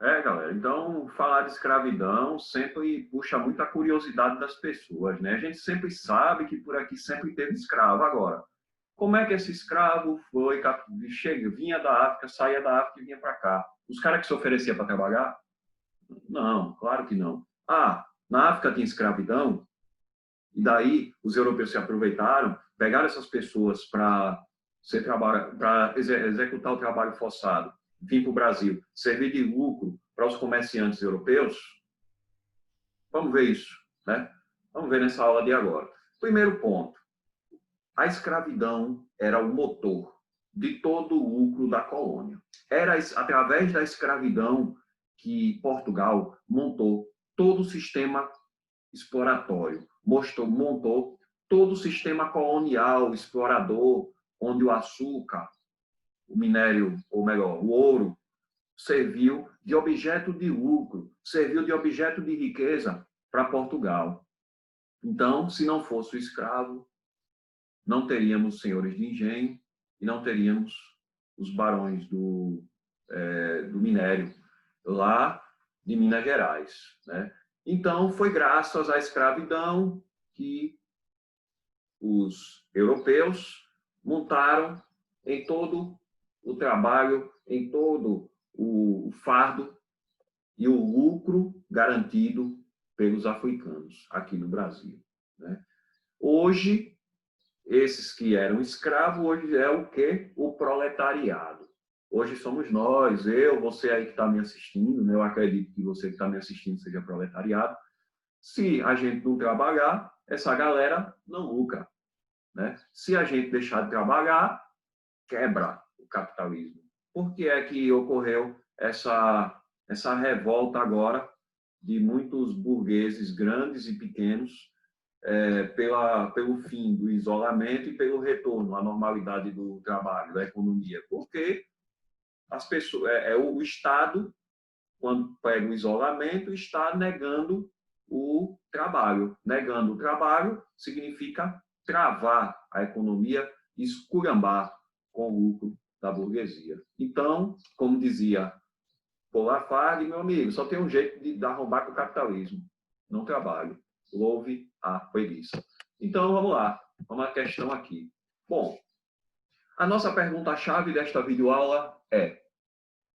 Galera, então falar de escravidão sempre puxa muita curiosidade das pessoas, né? A gente sempre sabe que por aqui sempre teve escravo. Agora, como é que esse escravo foi, chega, vinha da África, saía da África e vinha para cá? Os caras que se ofereciam para trabalhar? Não, claro que não. Ah, na África tinha escravidão, e daí os europeus se aproveitaram, pegaram essas pessoas para executar o trabalho forçado, vir para o Brasil, servir de lucro para os comerciantes europeus. Vamos ver isso, né? Vamos ver nessa aula de agora. Primeiro ponto: a escravidão era o motor de todo o lucro da colônia. Era através da escravidão que Portugal montou todo o sistema exploratório, montou todo o sistema colonial explorador, onde o açúcar, o minério, ou melhor, o ouro, serviu de objeto de lucro, serviu de objeto de riqueza para Portugal. Então, se não fosse o escravo, não teríamos senhores de engenho e não teríamos os barões do minério lá de Minas Gerais, né? Então, foi graças à escravidão que os europeus montaram em todo o trabalho, em todo o fardo e o lucro garantido pelos africanos aqui no Brasil, né? Hoje, esses que eram escravos, hoje é o quê? O proletariado. Hoje somos nós, eu, você aí que está me assistindo, né? Eu acredito que você que está me assistindo seja proletariado. Se a gente não trabalhar, essa galera não lucra, né? Se a gente deixar de trabalhar, quebra o capitalismo. Por que é que ocorreu essa revolta agora de muitos burgueses grandes e pequenos pelo fim do isolamento e pelo retorno à normalidade do trabalho, da economia? Porque as pessoas, o Estado, quando pega o isolamento, está negando o trabalho. Negando o trabalho significa travar a economia, esculhambar com o lucro da burguesia. Então, como dizia Paul Lafargue, meu amigo, só tem um jeito de arrombar com o capitalismo: não trabalho. Louve a preguiça. Então, vamos lá. Vamos à questão aqui. Bom, a nossa pergunta-chave desta videoaula é: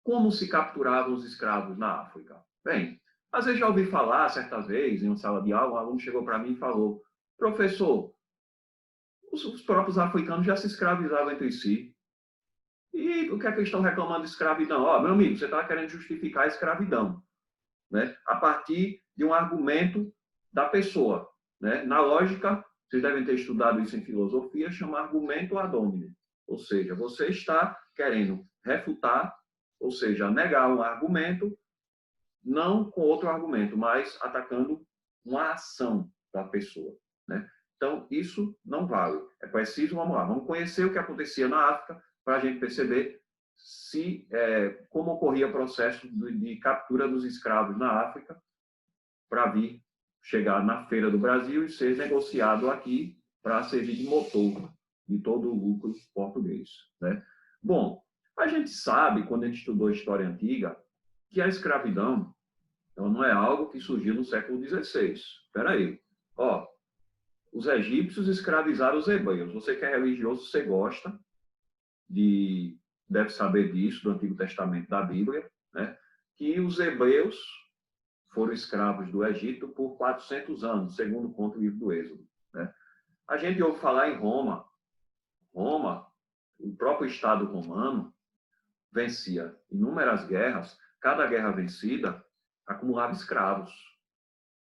como se capturavam os escravos na África? Bem, às vezes já ouvi falar, certa vez, em uma sala de aula, um aluno chegou para mim e falou: professor, os próprios africanos já se escravizavam entre si. E o que é que eles estão reclamando de escravidão? Ó, meu amigo, você está querendo justificar a escravidão, né? A partir de um argumento da pessoa, né? Na lógica, vocês devem ter estudado isso em filosofia, chama argumento ad hominem. Ou seja, você está querendo refutar, ou seja, negar um argumento, não com outro argumento, mas atacando uma ação da pessoa, né? Então, isso não vale. É preciso, vamos lá, vamos conhecer o que acontecia na África para a gente perceber como ocorria o processo de captura dos escravos na África para vir chegar na feira do Brasil e ser negociado aqui para servir de motor de todo o lucro português, né? Bom, a gente sabe, quando a gente estudou história antiga, que a escravidão não é algo que surgiu no século XVI. Espera aí. Ó, os egípcios escravizaram os hebreus. Você que é religioso, você gosta deve saber disso, do Antigo Testamento da Bíblia, né? Que os hebreus foram escravos do Egito por 400 anos, segundo conta o livro do Êxodo, né? A gente ouve falar em Roma. Roma, o próprio Estado romano, vencia inúmeras guerras. Cada guerra vencida acumulava escravos.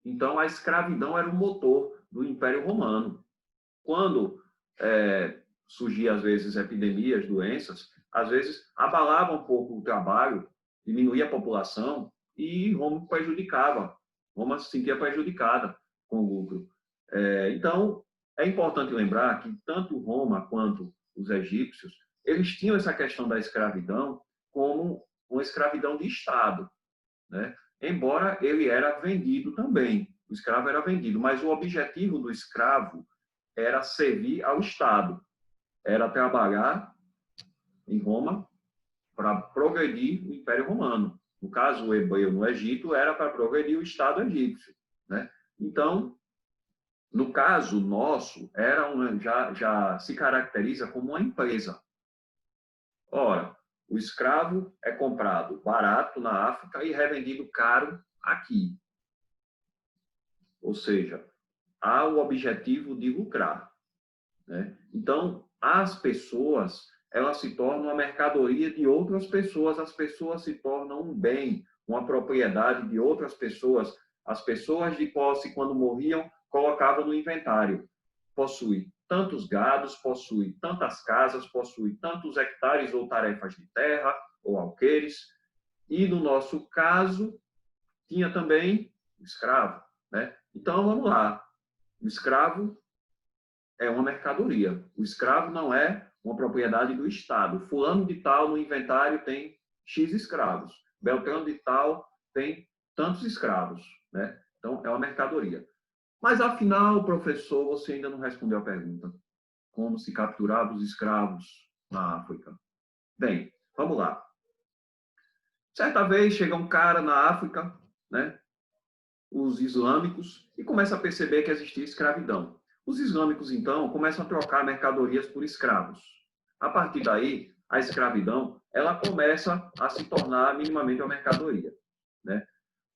Então, a escravidão era o motor do Império Romano. Quando surgiam, às vezes, epidemias, doenças, às vezes abalava um pouco o trabalho, diminuía a população e Roma prejudicava. Roma se sentia prejudicada com o lucro. Então, é importante lembrar que tanto Roma quanto os egípcios, eles tinham essa questão da escravidão como uma escravidão de Estado, né? Embora ele era vendido também. O escravo era vendido, mas o objetivo do escravo era servir ao Estado, era trabalhar em Roma para progredir o Império Romano. No caso, o hebreu no Egito era para progredir o Estado egípcio, né? Então, no caso nosso, já se caracteriza como uma empresa. Ora, o escravo é comprado barato na África e revendido caro aqui. Ou seja, há o objetivo de lucrar, né? Então, as pessoas, elas se tornam a mercadoria de outras pessoas, as pessoas se tornam um bem, uma propriedade de outras pessoas. As pessoas de posse, quando morriam, colocavam no inventário. Possui tantos gados, possui tantas casas, possui tantos hectares ou tarefas de terra ou alqueires. E, no nosso caso, tinha também o escravo, né? Então, vamos lá. O escravo é uma mercadoria. O escravo não é uma propriedade do Estado. Fulano de tal no inventário tem X escravos. Beltrano de tal tem tantos escravos, né? Então, é uma mercadoria. Mas, afinal, professor, você ainda não respondeu a pergunta. Como se capturava os escravos na África? Bem, vamos lá. Certa vez chega um cara na África, né? Os islâmicos, e começa a perceber que existia escravidão. Os islâmicos, então, começam a trocar mercadorias por escravos. A partir daí, a escravidão ela começa a se tornar minimamente uma mercadoria, né?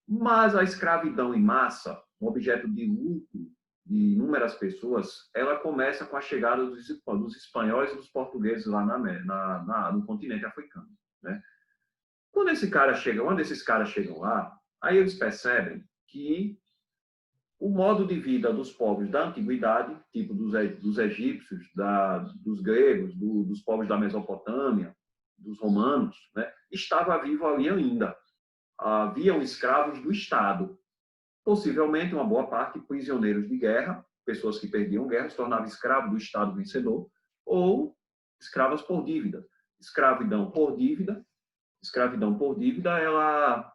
Mas a escravidão em massa, um objeto de lucro de inúmeras pessoas, ela começa com a chegada dos espanhóis e dos portugueses lá no continente africano, né? Quando esses caras chegam lá, aí eles percebem que o modo de vida dos povos da antiguidade, tipo dos egípcios, dos gregos, dos povos da Mesopotâmia, dos romanos, né, estava vivo ali ainda. Haviam escravos do Estado, possivelmente uma boa parte prisioneiros de guerra, pessoas que perdiam guerra, se tornavam escravos do Estado vencedor, ou escravas por dívida. Escravidão por dívida, ela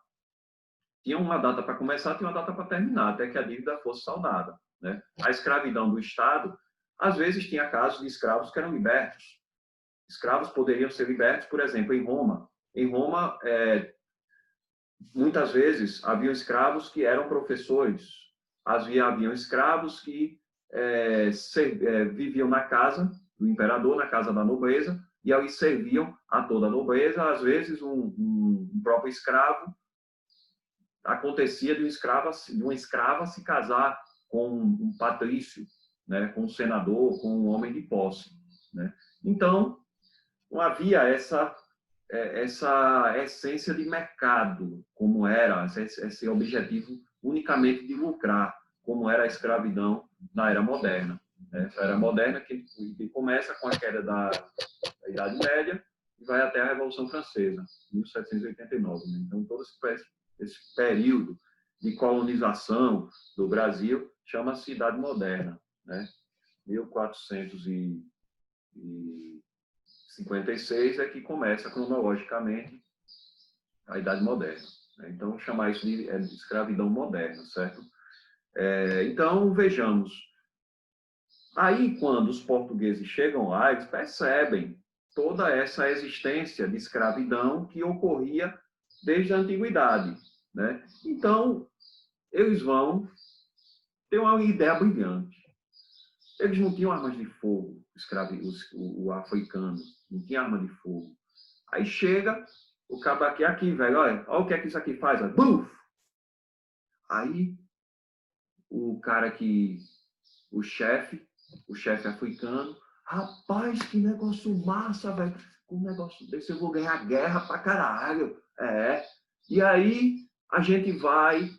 tinha uma data para começar, tinha uma data para terminar, até que a dívida fosse saldada, né? A escravidão do Estado, às vezes tinha casos de escravos que eram libertos. Escravos poderiam ser libertos, por exemplo, em Roma. Em Roma, muitas vezes, haviam escravos que eram professores. Haviam escravos que viviam na casa do imperador, na casa da nobreza, e ali serviam a toda a nobreza. Às vezes, um próprio escravo acontecia de uma escrava se casar com um patrício, né, com um senador, com um homem de posse, né? Então, não havia essa essência de mercado, como era esse objetivo unicamente de lucrar, como era a escravidão na era moderna. Essa era moderna que começa com a queda da Idade Média e vai até a Revolução Francesa, 1789. Né? Então, todo esse período de colonização do Brasil chama-se Idade Moderna, né? 1456 é que começa cronologicamente a Idade Moderna, né? Então, chamar isso de escravidão moderna, certo? Então, vejamos. Aí, quando os portugueses chegam lá, eles percebem toda essa existência de escravidão que ocorria desde a antiguidade, né? Então, eles vão ter uma ideia brilhante. Eles não tinham armas de fogo, o africano, não tinha arma de fogo. Aí chega o cabo aqui, velho, olha o que é que isso aqui faz, olha, buf! Aí o cara o chefe africano, rapaz, que negócio massa, velho, com um negócio desse eu vou ganhar guerra pra caralho. E aí a gente vai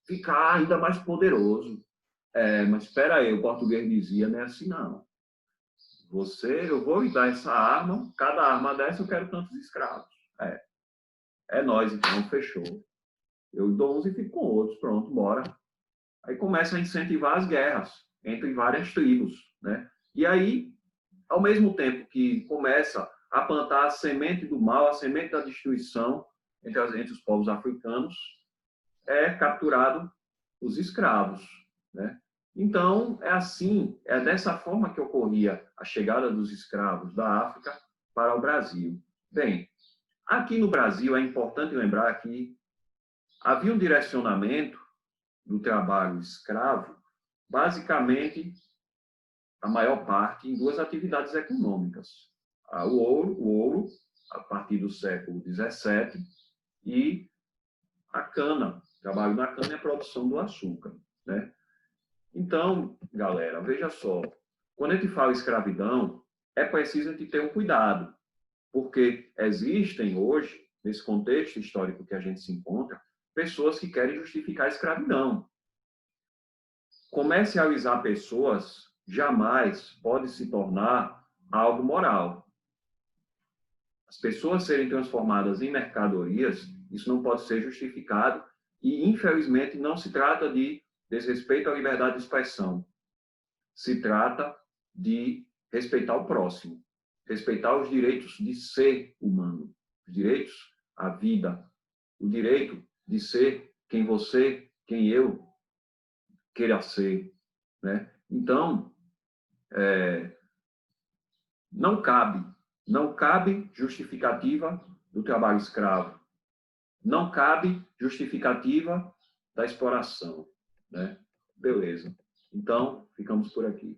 ficar ainda mais poderoso. Mas espera aí, o português dizia, não é assim não. Eu vou lhe dar essa arma, cada arma dessa eu quero tantos escravos. É nós, então, fechou. Eu dou uns e fico com outros, pronto, bora. Aí começa a incentivar as guerras entre várias tribos, né? E aí, ao mesmo tempo que começa a plantar a semente do mal, a semente da destruição entre os povos africanos, é capturado os escravos, né? Então, é dessa forma que ocorria a chegada dos escravos da África para o Brasil. Bem, Aqui no Brasil, é importante lembrar que havia um direcionamento do trabalho escravo, basicamente, a maior parte em duas atividades econômicas. O ouro, a partir do século XVII, e a cana, trabalho na cana e a produção do açúcar, né? Então, galera, veja só, quando a gente fala escravidão, é preciso a gente ter um cuidado, porque existem hoje, nesse contexto histórico que a gente se encontra, pessoas que querem justificar a escravidão. Comercializar pessoas jamais pode se tornar algo moral. As pessoas serem transformadas em mercadorias, isso não pode ser justificado e, infelizmente, não se trata de desrespeito à liberdade de expressão. Se trata de respeitar o próximo, respeitar os direitos de ser humano, os direitos à vida, o direito de ser quem você, quem eu queira ser, né? Então, não cabe justificativa do trabalho escravo, não cabe justificativa da exploração, né? Beleza. Então, ficamos por aqui.